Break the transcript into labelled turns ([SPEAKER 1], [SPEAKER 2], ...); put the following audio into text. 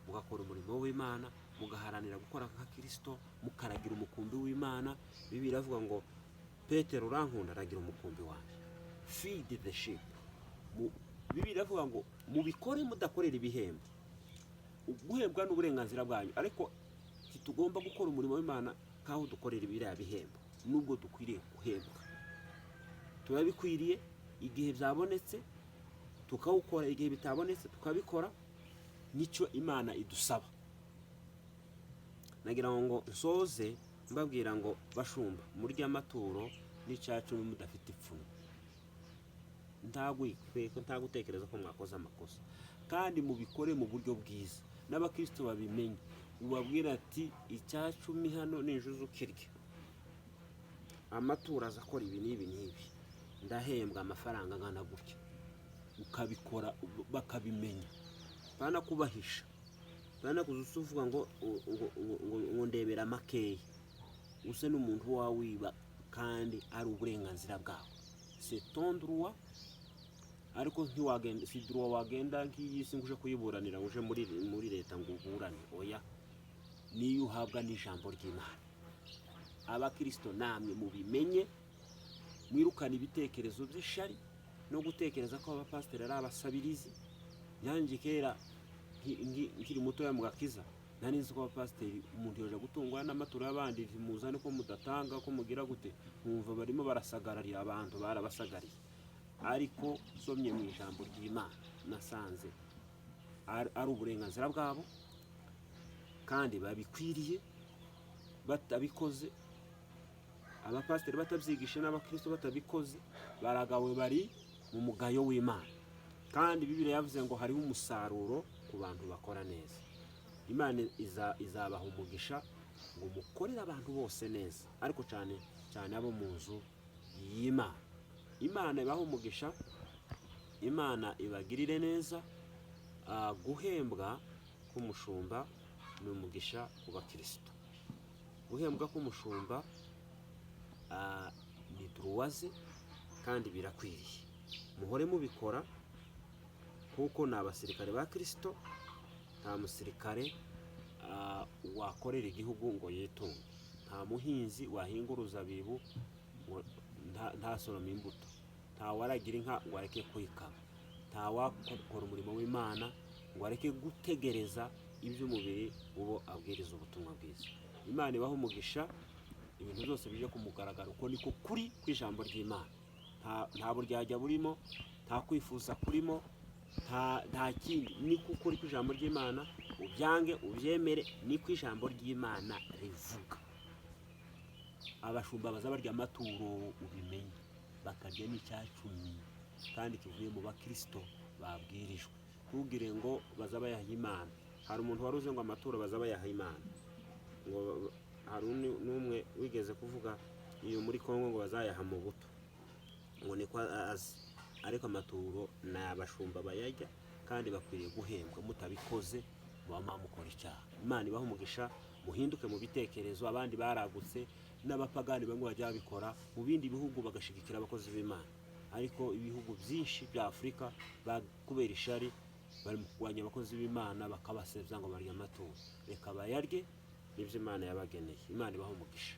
[SPEAKER 1] mugakora umurimo w'Imana, mugaharanira gukora nka Kristo, mukaragira umukumbi w'Imana. Bibiliya iravuga ngo Petero urankunda, aragira umukumbi wanjye. Feed the sheep. Bibiliya iravuga ngo mubikore mudakorera ibihembo. Guhembwa n'uburenganzira bwanyu, ariko tugomba gukora umurimo w'Imana kaho dukorera ibiriya bihembo. Nubwo dukwiriye guhembwa, turabikwiriye igihe byabonetse tukawukora, igihe bitabonetse tukabikora. Nicyo Imana idusaba. Nagira ngo nsoze mbabwira ngo bashumba, murya amaturo n'icyacu mudafite ipfunwe. Ntagutekereza ko mwakoze amakosa, kandi mubikore mu buryo bwiza. N'abakristo babimenye, ubabwira ati icyacumi hano ninjuze ukirya, amaturo azakora ibi n'ibi n'ibi, ndahembwa amafaranga ngana gutya. Ukabikora bakabimenya, bana kubahisha, bana kuzusuvuga ngo ndebera makeya. Use n'umuntu wawiba kandi ari uburenganzira bwawe. C'est ton droit, ariko ntiwagenda si droit wagenda nk'iyisi nguje kuyiburanira nguje muri leta ngo uburane. Oya, niyo uhabwa n'ijambo ry'Imana. Abakristo namwe mubimenye, mwirukana ibitekerezo by'ishari no gutekereza ko abapasiteri ari abasabirizi. Yanjye kera nkiri muto ya mugakiza, nari nzi ko abapasiteri umuntu yoje gutungwa n'amaturo y'abandi, muzane ko mudatanga, ko mugira gute, nkumva barimo barasagarariye abantu, barabasagariye. Ariko somye mu ijambo ry'Imana nasanze ari uburenganzira bwabo, kandi babikwiriye. Batabikoze, abapasiteri batabyigisha n'abakristo batabikoze, baragawe bari mu mugayo w'Imana. Kandi Bibiliya yavuze ngo hariho umusaruro ku bantu bakora neza. Imana izabaha umugisha ngo mukorere abantu bose neza, ariko cyane cyane abo mu nzu y'Imana. Imana ibaha umugisha, Imana ibagirire neza. Guhembwa k'umushumba ni umugisha ku bakristo. Guhembwa k'umushumba ni droit kandi birakwiriye. Muhore mubikora, kuko ni abasirikare ba Kristo. Nta musirikare wakorera igihugu ngo yitunge. Nta muhinzi wahinga uruzabibu nta soroma imbuto. Nta waragira inka ngo areke kuyikama. Nta wakora umurimo w'Imana ngo areke gutegereza iby'umubiri ubo abwiriza ubutumwa bwiza. Imana ibaho umugisha, ibintu byose bije kumugaragara uko niko kuri kw'ijambo ry'Imana. Nta buryajya burimo, nta kwifuza kurimo, nta kindi. Niko kuri kw'ijambo ry'Imana, ubyange ubyemere, niko ijambo ry'Imana rivuga. Abashumba bazabarya amaturo ubimenye, bakarya n'icyacumi kandi kivuye mu bakristo babwirijwe. Ntugire ngo bazabayaha Imana. Hari umuntu waruze ngo amaturo bazabayaha Imana, ngo hari n'umwe wigeze kuvuga iyo muri Kongo ngo bazayaha mu buto, ngo niko azi. Ariko amaturo ni abashumba bayajya, kandi bakwiriye guhembwa. Mutabikoze muba mukora icyaha. Imana ibaha umugisha, muhinduke mu bitekerezo. Abandi baragutse n'abapagani bamwe bajya babikora mu bindi bihugu bagashigikira abakozi b'Imana, ariko ibihugu byinshi bya Afurika kubera ishari bari mu kurwanya abakozi b'Imana, bakabasebya ngo barya amaturo. Reka bayarye, nibyo Imana yabageneye. Imana ibaha umugisha.